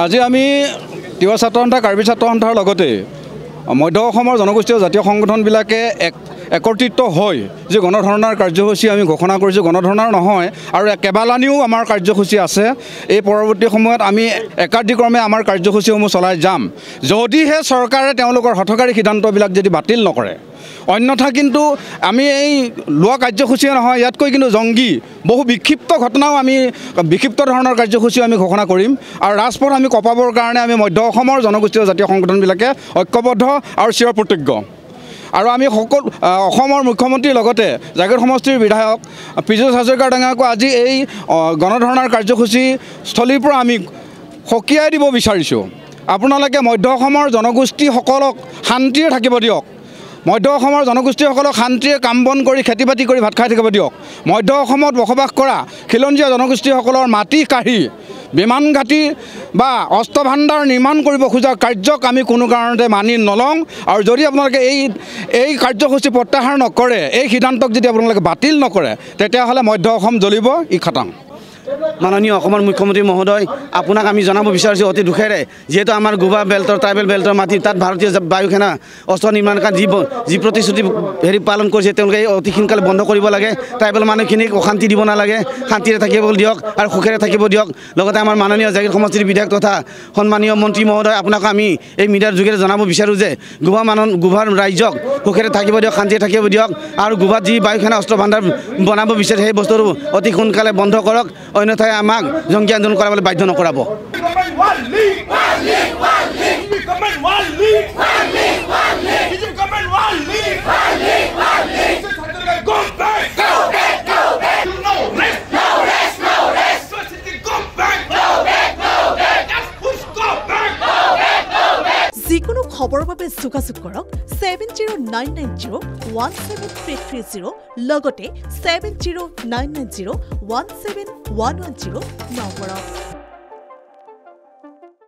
আজি আমি তিৱা ছাত্ৰ সন্থা কাৰ্বি ছাত্ৰ সন্থাৰ লগতে মধ্য অসমৰ জনগোষ্ঠীয় জাতীয় সংগঠনবিলাকে একত্ৰিত হৈ যে গণধৰ্ণাৰ কাৰ্যসূচী আমি ঘোষণা কৰিছোঁ গণধৰ্ণাৰ নহয় আৰু কেইবালানিও আমাৰ কাৰ্যসূচী আছে এই পৰৱৰ্তী সময়ত আমি একাধিক্ৰমে আমাৰ কাৰ্যসূচীসমূহ চলাই যাম যদিহে চৰকাৰে তেওঁলোকৰ হঠকাৰী সিদ্ধান্তবিলাক যদি বাতিল নকৰে অন্যথা কিন্তু আমি এই লোৱা কাৰ্যসূচীয়ে নহয় ইয়াতকৈ কিন্তু জংগী বহু বিক্ষিপ্ত ঘটনাও আমি বিক্ষিপ্ত ধৰণৰ কাৰ্যসূচীও আমি ঘোষণা কৰিম আৰু ৰাজপথ আমি কপাবৰ কাৰণে আমি মধ্য অসমৰ জনগোষ্ঠীয় জাতীয় সংগঠনবিলাকে ঐক্যবদ্ধ আৰু চিৰপ্ৰতিজ্ঞ আৰু আমি সকলো অসমৰ মুখ্যমন্ত্ৰীৰ লগতে জাগিৰোড সমষ্টিৰ বিধায়ক পীযুষ হাজৰিকাৰ ডাঙৰীয়াকো আজি এই গণধৰ্ণাৰ কাৰ্যসূচী স্থলীৰ পৰা আমি সকীয়াই দিব বিচাৰিছোঁ আপোনালোকে মধ্য অসমৰ জনগোষ্ঠীসকলক শান্তিৰে থাকিব দিয়ক মধ্য অসমৰ জনগোষ্ঠীসকলক শান্তিৰে কাম বন কৰি খেতি বাতি কৰি ভাত খাই থাকিব দিয়ক মধ্য অসমত বসবাস কৰা খিলঞ্জীয়া জনগোষ্ঠীসকলৰ মাটি কাঢ়ি বিমান ঘাটি বা অস্ত্ৰ ভাণ্ডাৰ নিৰ্মাণ কৰিব খোজা কাৰ্যক আমি কোনো কাৰণতে মানি নলওঁ আৰু যদি আপোনালোকে এই কাৰ্যসূচী প্ৰত্যাহাৰ নকৰে এই সিদ্ধান্তক যদি আপোনালোকে বাতিল নকৰে তেতিয়াহ'লে মধ্য অসম জ্বলিব ই খাটাং মাননীয় অসমৰ মুখ্যমন্ত্ৰী মহোদয় আপোনাক আমি জনাব বিচাৰিছোঁ অতি দুখেৰে যিহেতু আমাৰ গোভা বেল্টৰ ট্ৰাইবেল বেল্টৰ মাটি তাত ভাৰতীয় বায়ু সেনা অস্ত্ৰ নিৰ্মাণ যি প্ৰতিশ্ৰুতি পালন কৰিছে তেওঁলোকে অতি সোনকালে বন্ধ কৰিব লাগে ট্ৰাইবেল মানুহখিনিক অশান্তি দিব নালাগে শান্তিৰে থাকিব দিয়ক আৰু সুখেৰে থাকিব দিয়ক লগতে আমাৰ মাননীয় জাগিৰোড সমষ্টিৰ বিধায়ক তথা সন্মানীয় মন্ত্ৰী মহোদয় আপোনাক আমি এই মিডিয়াৰ যোগেৰে জনাব বিচাৰোঁ যে গোভাৰ ৰাইজক সুখেৰে থাকিব দিয়ক শান্তিৰে থাকিব দিয়ক আৰু গোভাত যি বায়ু সেনা অস্ত্ৰ ভাণ্ডাৰ বনাব বিচাৰে সেই বস্তুটো অতি সোনকালে বন্ধ কৰক অন্যথায় আমাক জংগী আন্দোলন কৰাবলৈ বাধ্য নকৰাব যিকোনো খবৰৰ বাবে যোগাযোগ কৰক 7099017330 লগতে 7099017110 নম্বৰত